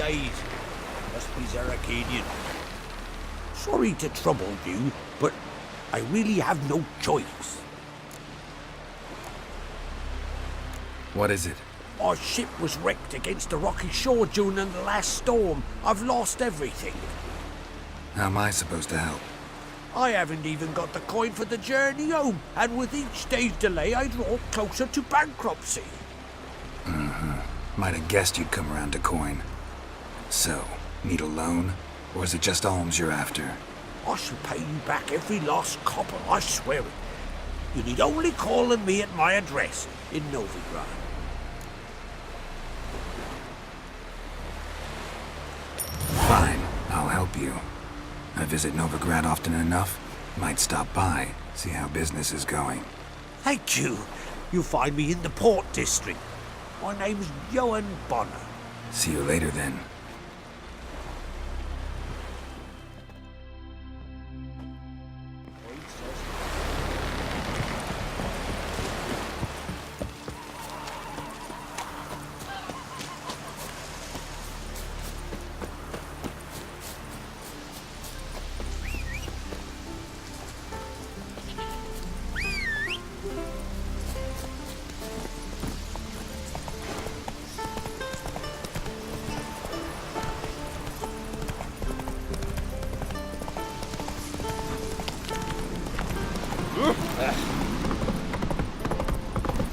eyes. Must be Zaracadian. Sorry to trouble you, but I really have no choice. What is it? Our ship was wrecked against the rocky shore during the last storm. I've lost everything. How am I supposed to help? I haven't even got the coin for the journey home, and with each day's delay I draw closer to bankruptcy. Might have guessed you'd come around to coin. So, need a loan? Or is it just alms you're after? I shall pay you back every last copper, I swear it. You need only call on me at my address in Novigrad. Fine, I'll help you. I visit Novigrad often enough. Might stop by, see how business is going. Thank you. You'll find me in the Port District. My name's Johan Bonner. See you later then.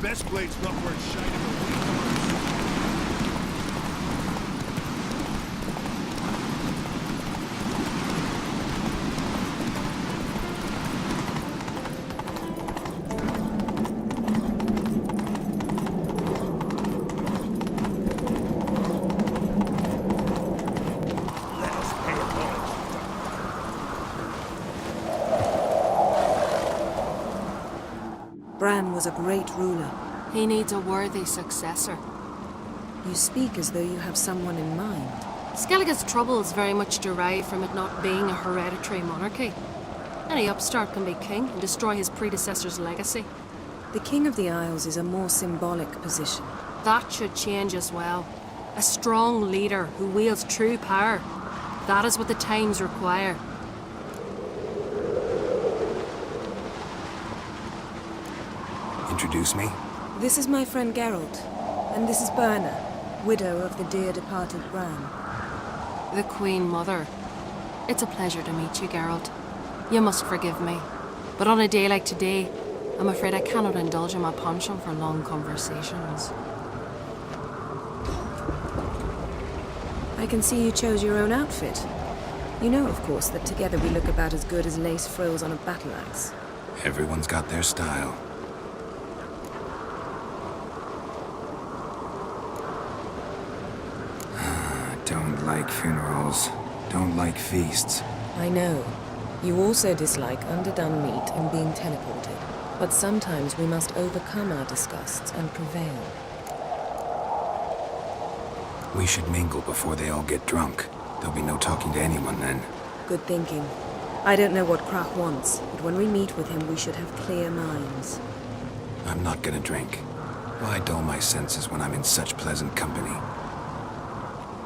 Best blade's not worth shining a Bran was a great ruler. He needs a worthy successor. You speak as though you have someone in mind. Skellige's troubles very much derive from it not being a hereditary monarchy. Any upstart can be king and destroy his predecessor's legacy. The King of the Isles is a more symbolic position. That should change as well. A strong leader who wields true power. That is what the times require. Introduce me? This is my friend Geralt, and this is Berna, widow of the dear departed Bran. The Queen Mother. It's a pleasure to meet you, Geralt. You must forgive me, but on a day like today, I'm afraid I cannot indulge in my penchant for long conversations. I can see you chose your own outfit. You know, of course, that together we look about as good as lace frills on a battle axe. Everyone's got their style. Don't like funerals. Don't like feasts. I know. You also dislike underdone meat and being teleported. But sometimes we must overcome our disgusts and prevail. We should mingle before they all get drunk. There'll be no talking to anyone then. Good thinking. I don't know what Krach wants, but when we meet with him, we should have clear minds. I'm not gonna drink. Why dull my senses when I'm in such pleasant company?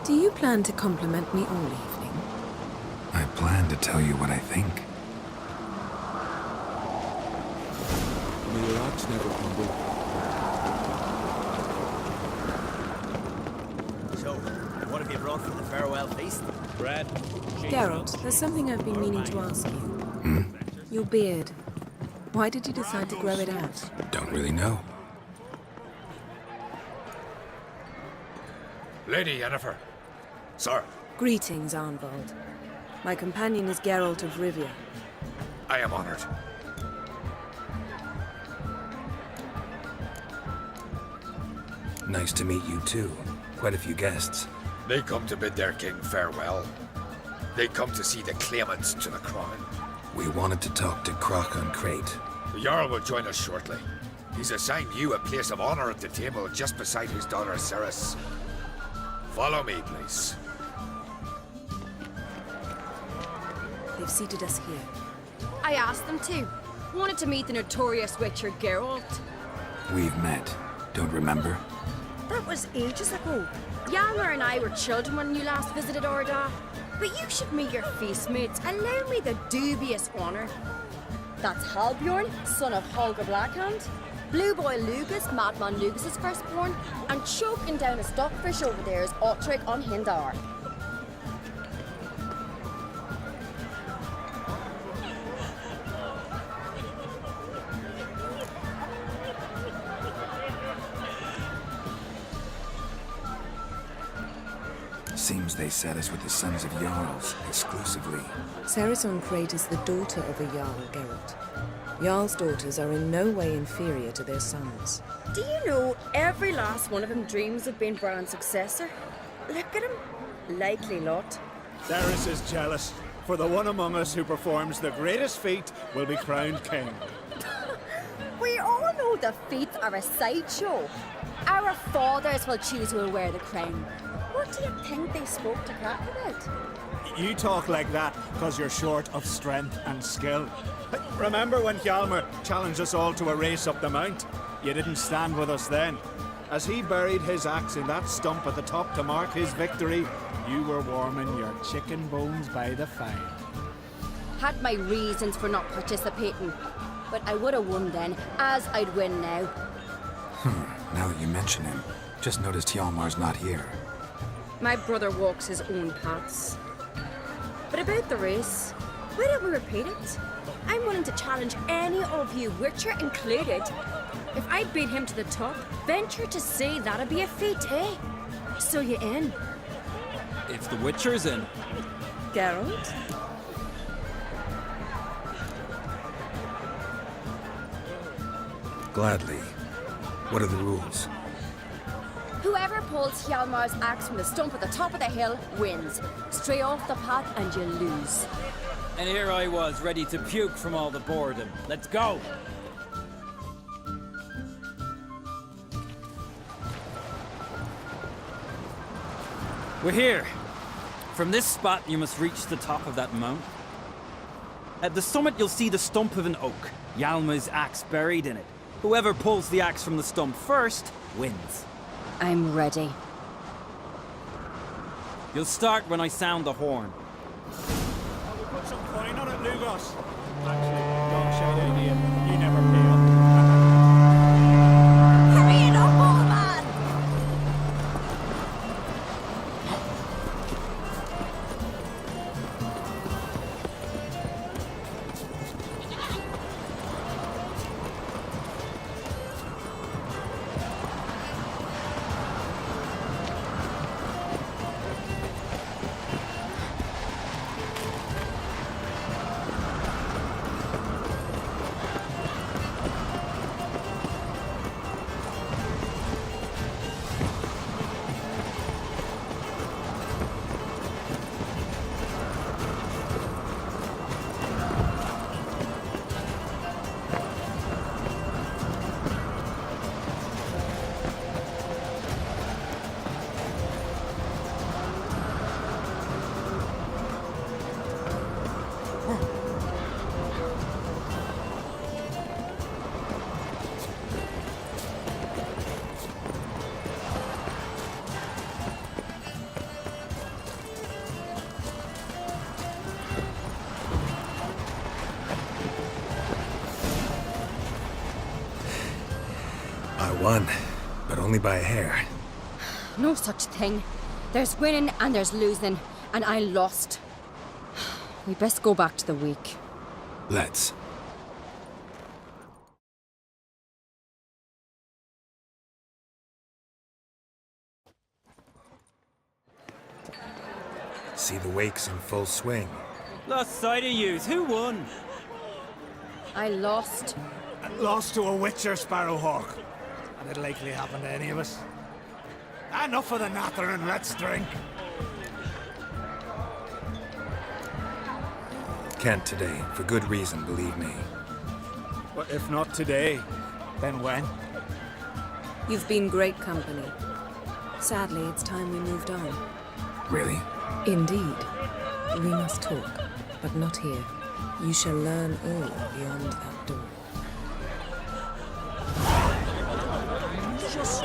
Do you plan to compliment me all evening? I plan to tell you what I think. May your odds never crumble. So, what have you brought for the farewell feast? Bread. Geralt, there's something I've been meaning to ask you. Your beard. Why did you decide to grow it out? Don't really know. Lady Yennefer. Sir, Greetings, Arnvald. My companion is Geralt of Rivia. I am honored. Nice to meet you too. Quite a few guests. They come to bid their king farewell. They come to see the claimants to the crown. We wanted to talk to Krach on Crate. The Jarl will join us shortly. He's assigned you a place of honor at the table just beside his daughter Ceres. Follow me, please. They've seated us here. I asked them to. Wanted to meet the notorious witcher Geralt. We've met. Don't remember? That was ages ago. Yalmer and I were children when you last visited Orda, but you should meet your feast mates. Allow me the dubious honour. That's Halbjorn, son of Holger Blackhand, Blue Boy Lugas, Madman Lugas' firstborn, and choking down a stockfish over there is Otric on Hindar. Seems they set us with the sons of Jarls, exclusively. Saracen Crate is the daughter of a Jarl, Geralt. Jarl's daughters are in no way inferior to their sons. Do you know every last one of them dreams of being Bran's successor? Look at him. Likely lot. Darius is jealous, for the one among us who performs the greatest feat will be crowned king. We all know the feats are a sideshow. Our fathers will choose who will wear the crown. What do you think they spoke to Cat about? You talk like that because you're short of strength and skill. Remember when Hjalmar challenged us all to a race up the mount? You didn't stand with us then. As he buried his axe in that stump at the top to mark his victory, you were warming your chicken bones by the fire. Had my reasons for not participating, but I would have won then, as I'd win now. Now that you mention him, just noticed Hjalmar's not here. My brother walks his own paths. But about the race, why don't we repeat it? I'm willing to challenge any of you, Witcher included. If I beat him to the top, venture to say that'd be a feat, eh? So you in? If the Witcher's in. Geralt? Gladly. What are the rules? Whoever pulls Hjalmar's axe from the stump at the top of the hill wins. Stray off the path and you lose. And here I was, ready to puke from all the boredom. Let's go! We're here. From this spot, you must reach the top of that mount. At the summit, you'll see the stump of an oak. Hjalmar's axe buried in it. Whoever pulls the axe from the stump first, wins. I'm ready. You'll start when I sound the horn. I will put some coin on it, Lugos. Actually, dog shite idea. You never pay up. Hurry it up, old man! I won, but only by a hair. No such thing. There's winning and there's losing, and I lost. We best go back to the week. Let's. See the wakes in full swing. Lost sight of yous. Who won? I lost. Lost to a Witcher Sparrowhawk. And it'll likely happen to any of us. Enough of the nattering, let's drink. Can't today, for good reason, believe me. But if not today, then when? You've been great company. Sadly, it's time we moved on. Really? Indeed. We must talk, but not here. You shall learn all beyond that door. Tell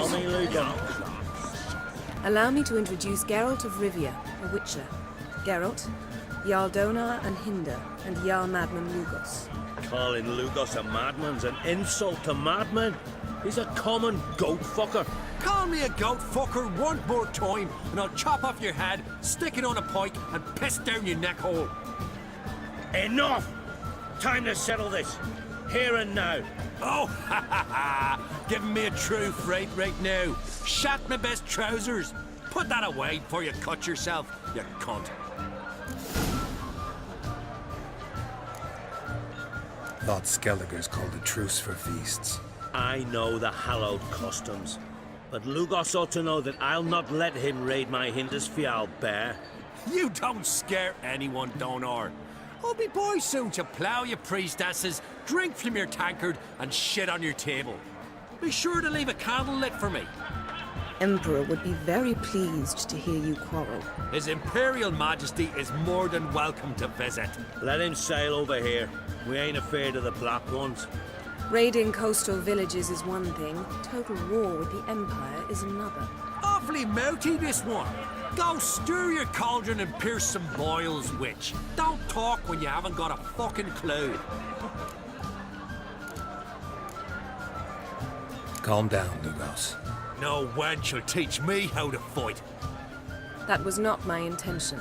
me, Lugan. Allow me to introduce Geralt of Rivia, a witcher. Geralt, Jarl Donar and Hinder, and Jarl Madman Lugos. Calling Lugos a madman's an insult to madmen. He's a common goat fucker. Call me a goat fucker one more time, and I'll chop off your head, stick it on a pike, and piss down your neck hole. Enough! Time to settle this. Here and now. Oh, ha ha ha! Giving me a true fright right now. Shat my best trousers. Put that away before you cut yourself, you cunt. Thought Skelliger's called a truce for feasts. I know the hallowed customs, but Lugos ought to know that I'll not let him raid my Hindisfial bear. You don't scare anyone, Donar. I'll be boy soon to plough your priestesses, drink from your tankard, and shit on your table. Be sure to leave a candle lit for me. Emperor would be very pleased to hear you quarrel. His Imperial Majesty is more than welcome to visit. Let him sail over here. We ain't afraid of the black ones. Raiding coastal villages is one thing, total war with the Empire is another. Awfully mouty, this one. Go stir your cauldron and pierce some boils, witch. Don't talk when you haven't got a fucking clue. Calm down, Lugos. No wench will teach me how to fight. That was not my intention.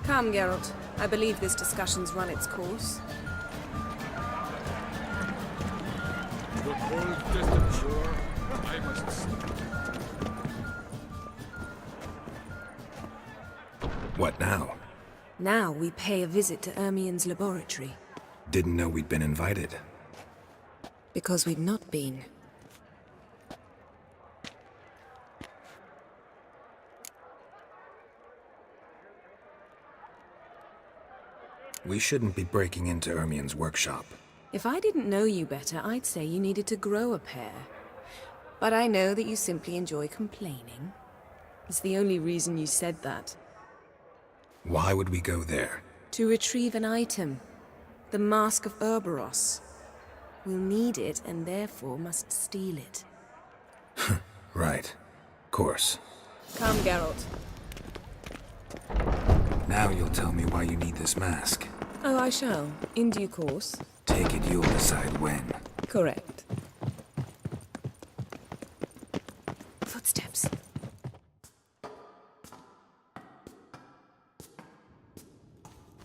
Come, Geralt. I believe this discussion's run its course. The cold, distant shore, I must see. What now? Now we pay a visit to Ermien's laboratory. Didn't know we'd been invited. Because we've not been. We shouldn't be breaking into Ermien's workshop. If I didn't know you better, I'd say you needed to grow a pair. But I know that you simply enjoy complaining. It's the only reason you said that. Why would we go there? To retrieve an item. The Mask of Urboros. We'll need it and therefore must steal it. Right. Course. Come, Geralt. Now you'll tell me why you need this mask. Oh, I shall. In due course. Take it you'll decide when. Correct. Footsteps.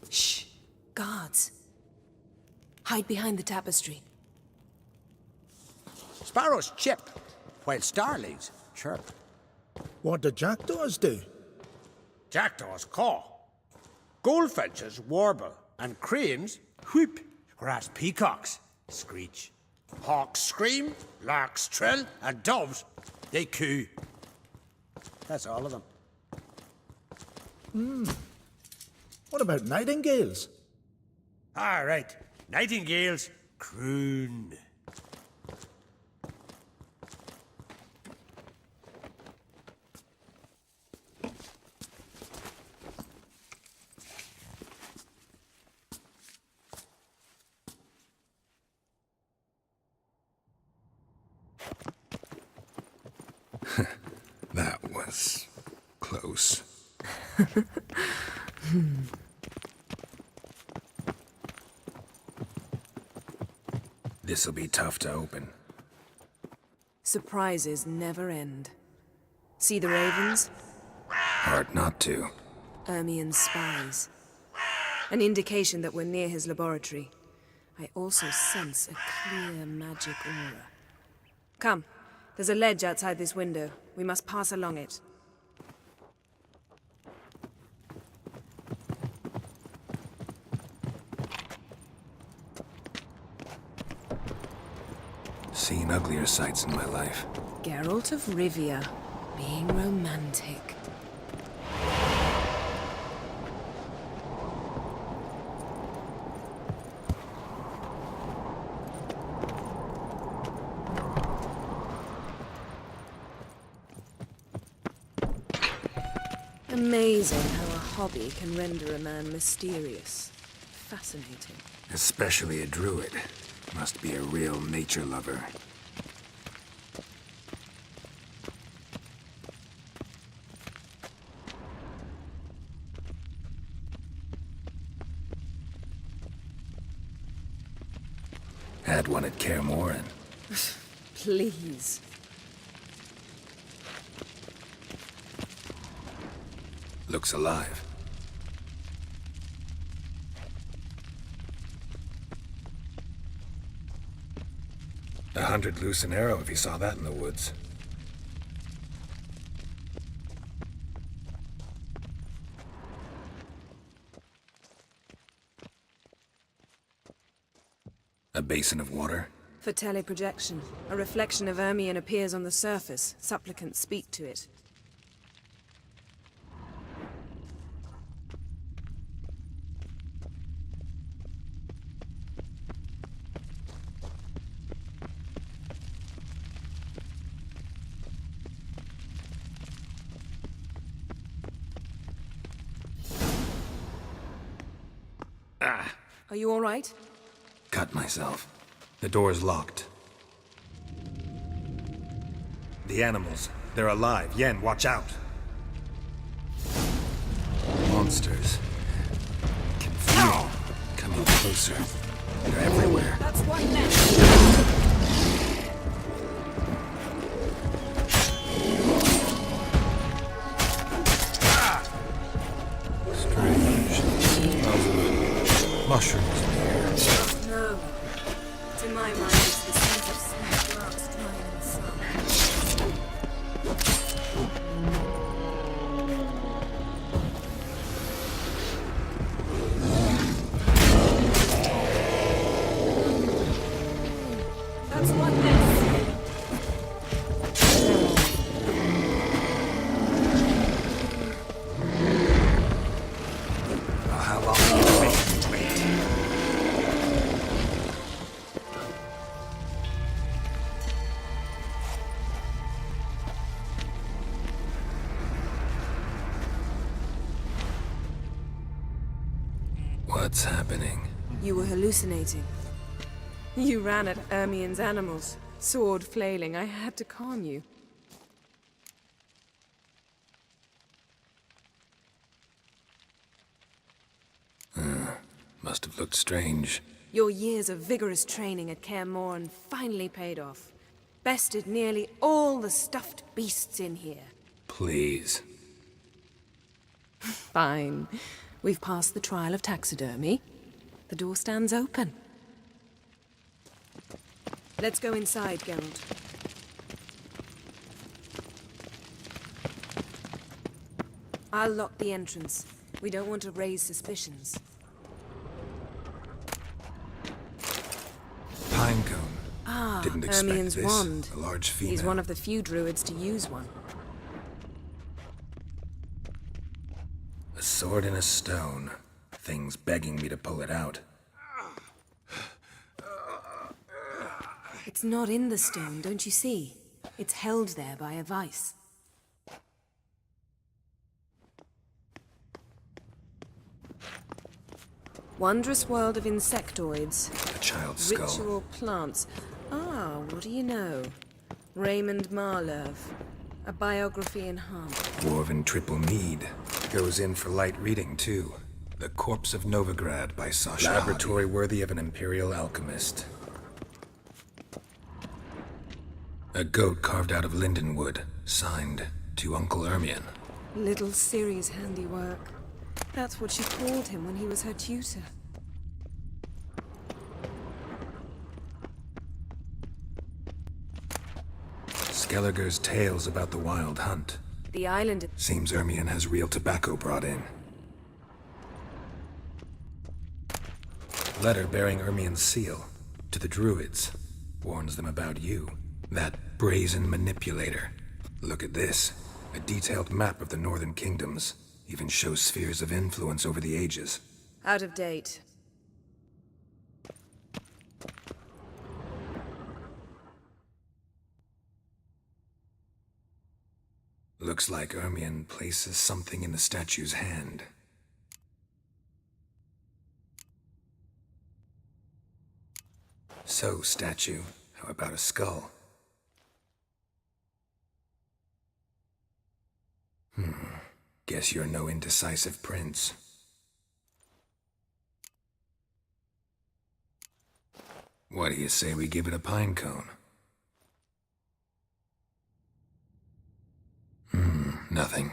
Shh. Guards. Hide behind the tapestry. Sparrows chip, while starlings chirp. What do jackdaws do? Jackdaws caw. Goldfinches warble, and cranes whoop, whereas peacocks screech. Hawks scream, larks trill, and doves, they coo. That's all of them. What about nightingales? All right, nightingales croon. That was close. This'll be tough to open. Surprises never end. See the ravens? Hard not to. Ermien's spies. An indication that we're near his laboratory. I also sense a clear magic aura. Come. There's a ledge outside this window. We must pass along it. Seen uglier sights in my life. Geralt of Rivia, being romantic. Amazing how a hobby can render a man mysterious. Fascinating. Especially a druid. Must be a real nature lover. Had one at Kaer Morhen. Please. Looks alive. $100 loose an arrow if you saw that in the woods. A basin of water? For teleprojection. A reflection of Ermion appears on the surface. Supplicants speak to it. Are you all right? Cut myself. The door's locked. The animals. They're alive. Yen, watch out. Monsters. Confused. Coming closer. They're everywhere. That's one left. Mushrooms in here. No. To my mind, it's the scent of sweet grass drying in the sun. That's one less. How long are you making me wait? What's happening? You were hallucinating. You ran at Ermion's animals, sword flailing. I had to calm you. Must have looked strange. Your years of vigorous training at Kaer Morhen finally paid off. Bested nearly all the stuffed beasts in here. Please. Fine. We've passed the trial of taxidermy. The door stands open. Let's go inside, Geralt. I'll lock the entrance. We don't want to raise suspicions. Pinecone. Ah, Didn't expect Ermion's this. wand. A large female. He's one of the few druids to use one. A sword in a stone. Thing's begging me to pull it out. It's not in the stone, don't you see? It's held there by a vice. Wondrous world of insectoids. A child's skull. Ritual plants. Ah, what do you know? Raymond Marlev. A biography in harm. Dwarven triple mead. Goes in for light reading, too. The Corpse of Novigrad by Sasha. Laboratory worthy of an imperial alchemist. A goat carved out of lindenwood. Signed, to Uncle Ermion. Little Ciri's handiwork. That's what she called him when he was her tutor. Skelliger's tales about the wild hunt. The island... Seems Ermion has real tobacco brought in. Letter bearing Ermion's seal. To the druids. Warns them about you. That brazen manipulator. Look at this. A detailed map of the northern kingdoms. Even shows spheres of influence over the ages. Out of date. Looks like Ermion places something in the statue's hand. So, statue, how about a skull? Guess you're no indecisive prince. What do you say we give it a pine cone? Nothing.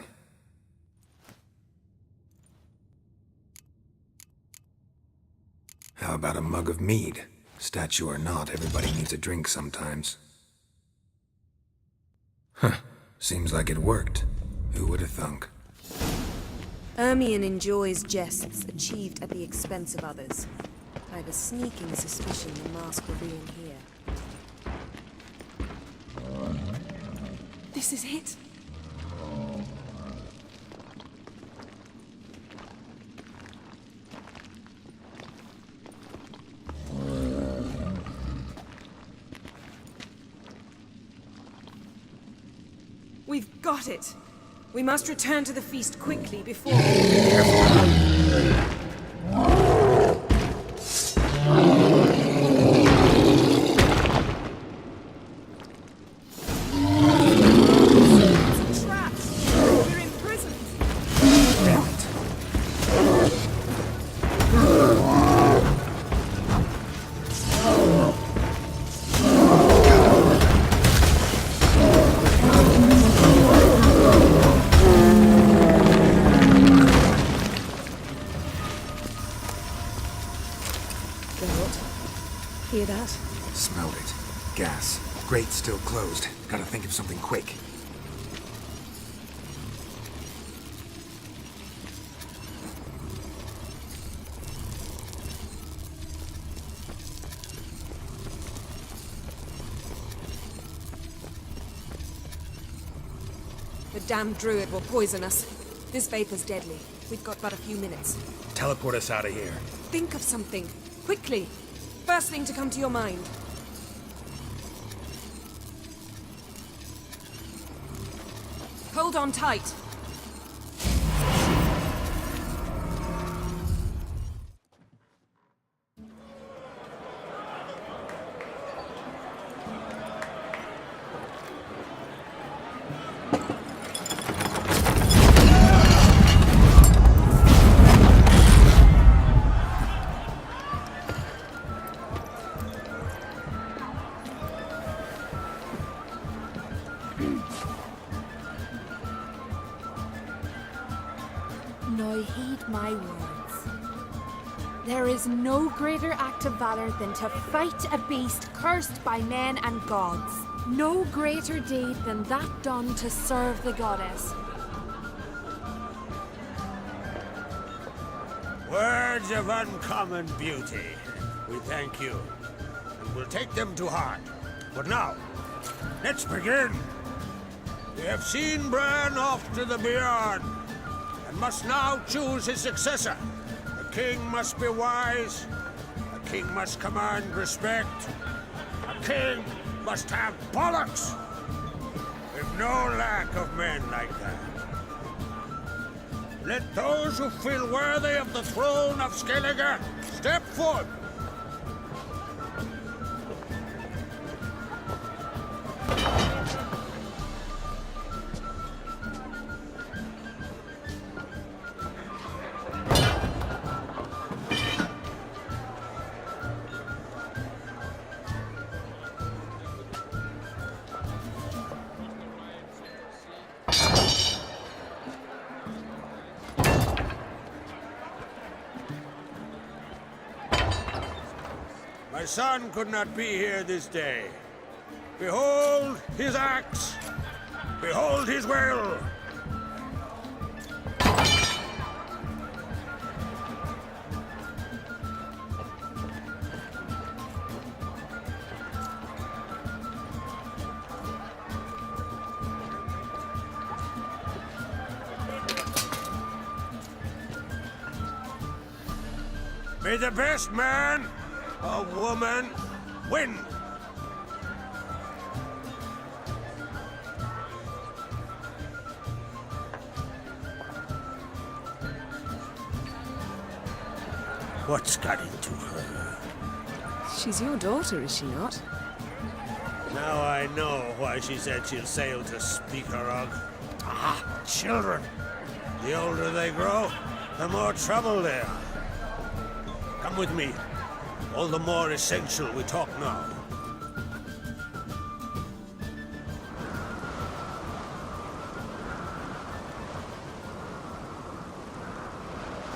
How about a mug of mead? Statue or not, everybody needs a drink sometimes. Huh. Seems like it worked. Who would have thunk? Ermion enjoys jests achieved at the expense of others. I have a sneaking suspicion the mask will be in here. This is it. We've got it! We must return to the feast quickly before... Hear that? Smelled it. Gas. Grate's still closed. Gotta think of something quick. The damned druid will poison us. This vapor's deadly. We've got but a few minutes. Teleport us out of here. Think of something. Quickly. First thing to come to your mind. Hold on tight. Now heed my words. There is no greater act of valor than to fight a beast cursed by men and gods. No greater deed than that done to serve the goddess. Words of uncommon beauty. We thank you, and we'll take them to heart. But now, let's begin. We have seen Bran off to the beyond, and must now choose his successor. A king must be wise. A king must command respect. A king must have bollocks. We've no lack of men like that. Let those who feel worthy of the throne of Skellige step forth. My son could not be here this day. Behold his axe. Behold his will. May the best man or woman win. What's got into her? She's your daughter, is she not? Now I know why she said she'll sail to Speakerog. Ah, children. The older they grow, the more trouble they are. Come with me. All the more essential we talk now.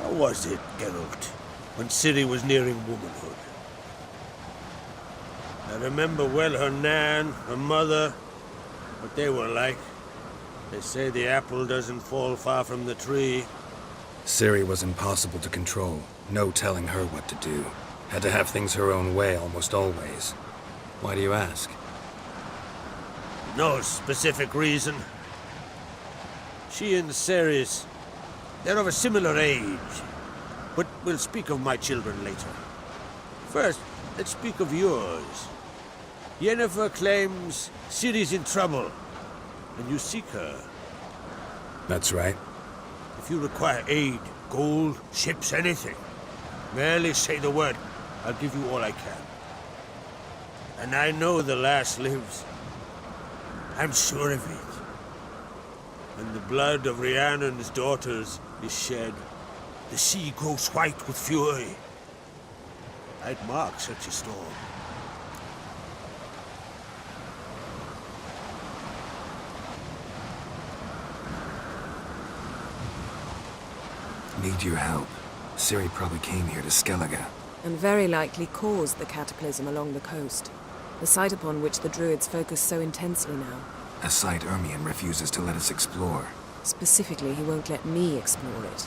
How was it, Geralt, when Ciri was nearing womanhood? I remember well her nan, her mother, what they were like. They say the apple doesn't fall far from the tree. Ciri was impossible to control. No telling her what to do. Had to have things her own way almost always. Why do you ask? No specific reason. She and Ceres, they're of a similar age. But we'll speak of my children later. First, let's speak of yours. Yennefer claims Ciri's in trouble, and you seek her. That's right. If you require aid, gold, ships, anything, merely say the word. I'll give you all I can. And I know the lass lives. I'm sure of it. When the blood of Rhiannon's daughters is shed, the sea grows white with fury. I'd mark such a storm. Need your help. Ciri probably came here to Skellige. And very likely caused the cataclysm along the coast. The site upon which the Druids focus so intensely now. A site Ermion refuses to let us explore. Specifically, he won't let me explore it.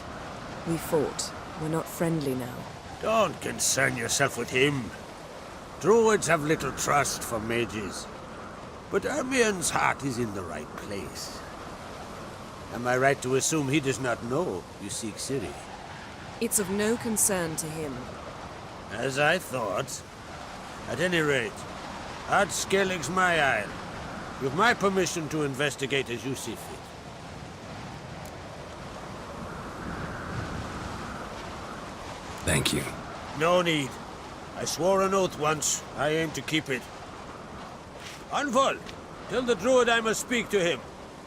We fought. We're not friendly now. Don't concern yourself with him. Druids have little trust for mages. But Ermion's heart is in the right place. Am I right to assume he does not know you seek Ciri? It's of no concern to him. As I thought. At any rate, Ard Skellig's my isle. You've my permission to investigate as you see fit. Thank you. No need. I swore an oath once. I aim to keep it. Anfal, tell the druid I must speak to him.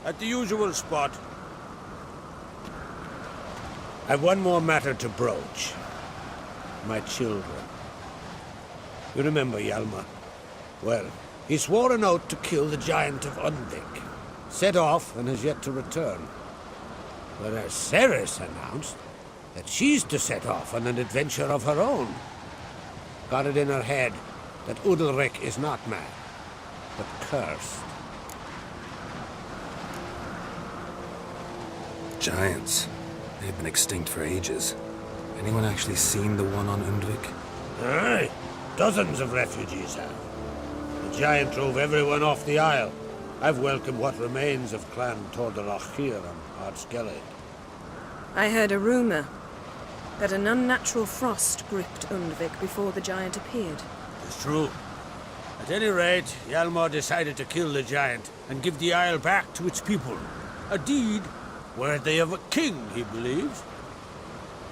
At the usual spot. I've one more matter to broach. My children. You remember Hjalmar? Well, he swore an oath to kill the giant of Undvik. Set off and has yet to return. Whereas Ceres announced that she's to set off on an adventure of her own. Got it in her head that Udalric is not mad, but cursed. Giants. They've been extinct for ages. Anyone actually seen the one on Undvik? Aye. Dozens of refugees have. The giant drove everyone off the isle. I've welcomed what remains of Clan Tordarach here on Ard Skellig. I heard a rumor that an unnatural frost gripped Undvik before the giant appeared. It's true. At any rate, Hjalmar decided to kill the giant and give the isle back to its people. A deed worthy of a king, he believes.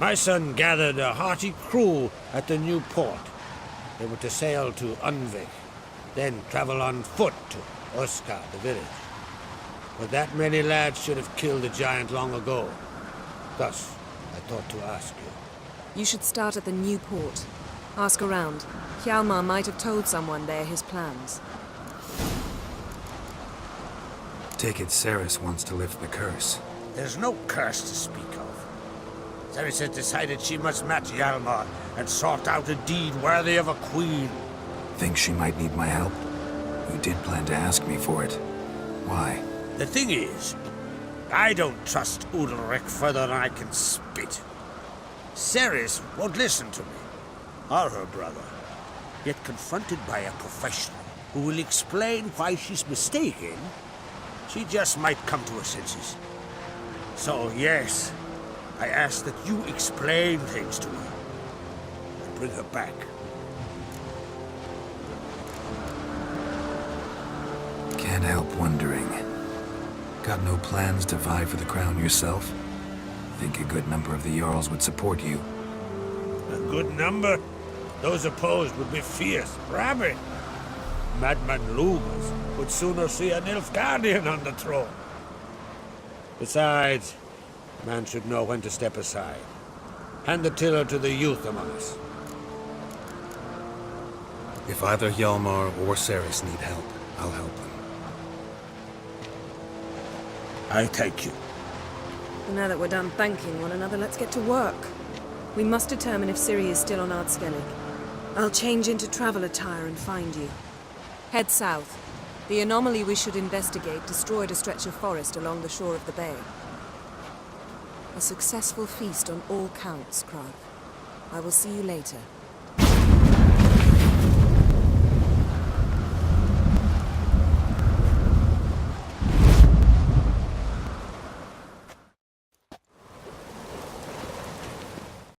My son gathered a hearty crew at the new port. They were to sail to Undvik, then travel on foot to Oskar, the village. But that many lads should have killed the giant long ago. Thus, I thought to ask you. You should start at the new port. Ask around. Hjalmar might have told someone there his plans. Take it Ceres wants to lift the curse. There's no curse to speak of. Ceres has decided she must match Hjalmar and sort out a deed worthy of a queen. Think she might need my help? You did plan to ask me for it. Why? The thing is, I don't trust Udalric further than I can spit. Ceres won't listen to me, or her brother. Yet confronted by a professional who will explain why she's mistaken, she just might come to her senses. So, yes, I ask that you explain things to her and bring her back. Can't help wondering. Got no plans to vie for the crown yourself? Think a good number of the Jarls would support you. A good number? Those opposed would be fierce, rabid. Madman Lugas would sooner see an Nilfgaardian on the throne. Besides, man should know when to step aside. Hand the tiller to the youth among us. If either Hjalmar or Ceres need help, I'll help them. I thank you. And now that we're done thanking one another, let's get to work. We must determine if Ciri is still on Ardskellig. I'll change into travel attire and find you. Head south. The anomaly we should investigate destroyed a stretch of forest along the shore of the bay. A successful feast on all counts, Krag. I will see you later.